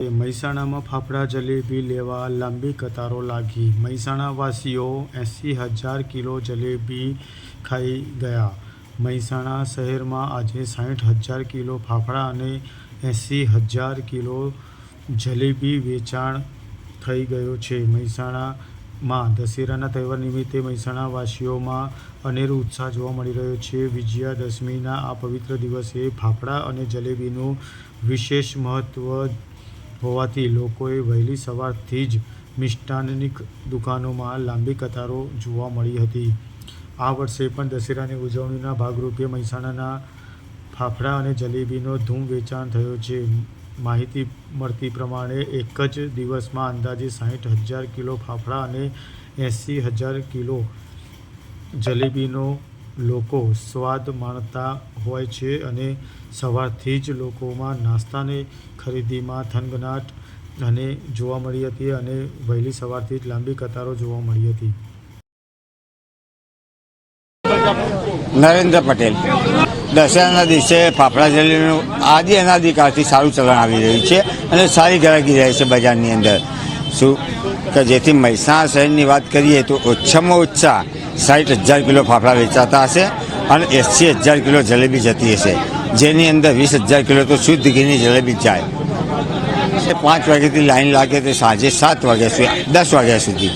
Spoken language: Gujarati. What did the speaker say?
મહેસાણામાં ફાફડા જલેબી લેવા લાંબી કતારો લાગી। મહેસાણાવાસીઓ 80,000 કિલો જલેબી ખાઈ ગયા। મહેસાણા શહેરમાં આજે 60,000 કિલો ફાફડા અને 80,000 કિલો જલેબી વેચાણ થઈ ગયો છે। મહેસાણામાં દશેરાના તહેવાર નિમિત્તે મહેસાણાવાસીઓમાં અનેરો ઉત્સાહ જોવા મળી રહ્યો છે। વિજયાદશમીના આ પવિત્ર દિવસે ફાફડા અને જલેબીનું વિશેષ મહત્વ હોવાથી લોકોએ વહેલી સવારથી જ મિષ્ટાન્નની દુકાનોમાં લાંબી કતારો જોવા મળી હતી। આ વર્ષે પણ દશેરાની ઉજવણીના ભાગરૂપે મહેસાણાના ફાફડા અને જલેબીનો ધૂમ વેચાણ થયો છે। માહિતી મળતી પ્રમાણે એક જ દિવસમાં અંદાજે 60,000 કિલો ફાફડા અને 80,000 કિલો જલેબીનો લોકો સ્વાદ માણતા હોય છે અને સવારથી જ લોકોમાં નાસ્તાની ખરીદીમાં થનગનાટ અને જોવા મળી હતી અને વહેલી સવારથી જ લાંબી કતારો જોવા મળી હતી। નરેન્દ્ર પટેલ। દશેરાના દિવસે ફાફડા જલેબીનું આદિ અનાદિકાળથી સારું ચલણ આવી રહ્યું છે અને સારી ગ્રાહકી રહે છે બજારની અંદર। શું કે જેથી મહેસાણા શહેરની વાત કરીએ તો ઓછામાં ઓછા 60,000 કિલો ફાફડા વેચાતા હશે અને 80,000 કિલો જલેબી જતી હશે, જેની અંદર 20,000 કિલો તો શુદ્ધ ઘીની જલેબી જાય। 5 વાગ્યાથી લાઈન લાગે તો સાંજે 7 વાગ્યા સુધી 10 વાગ્યા સુધી।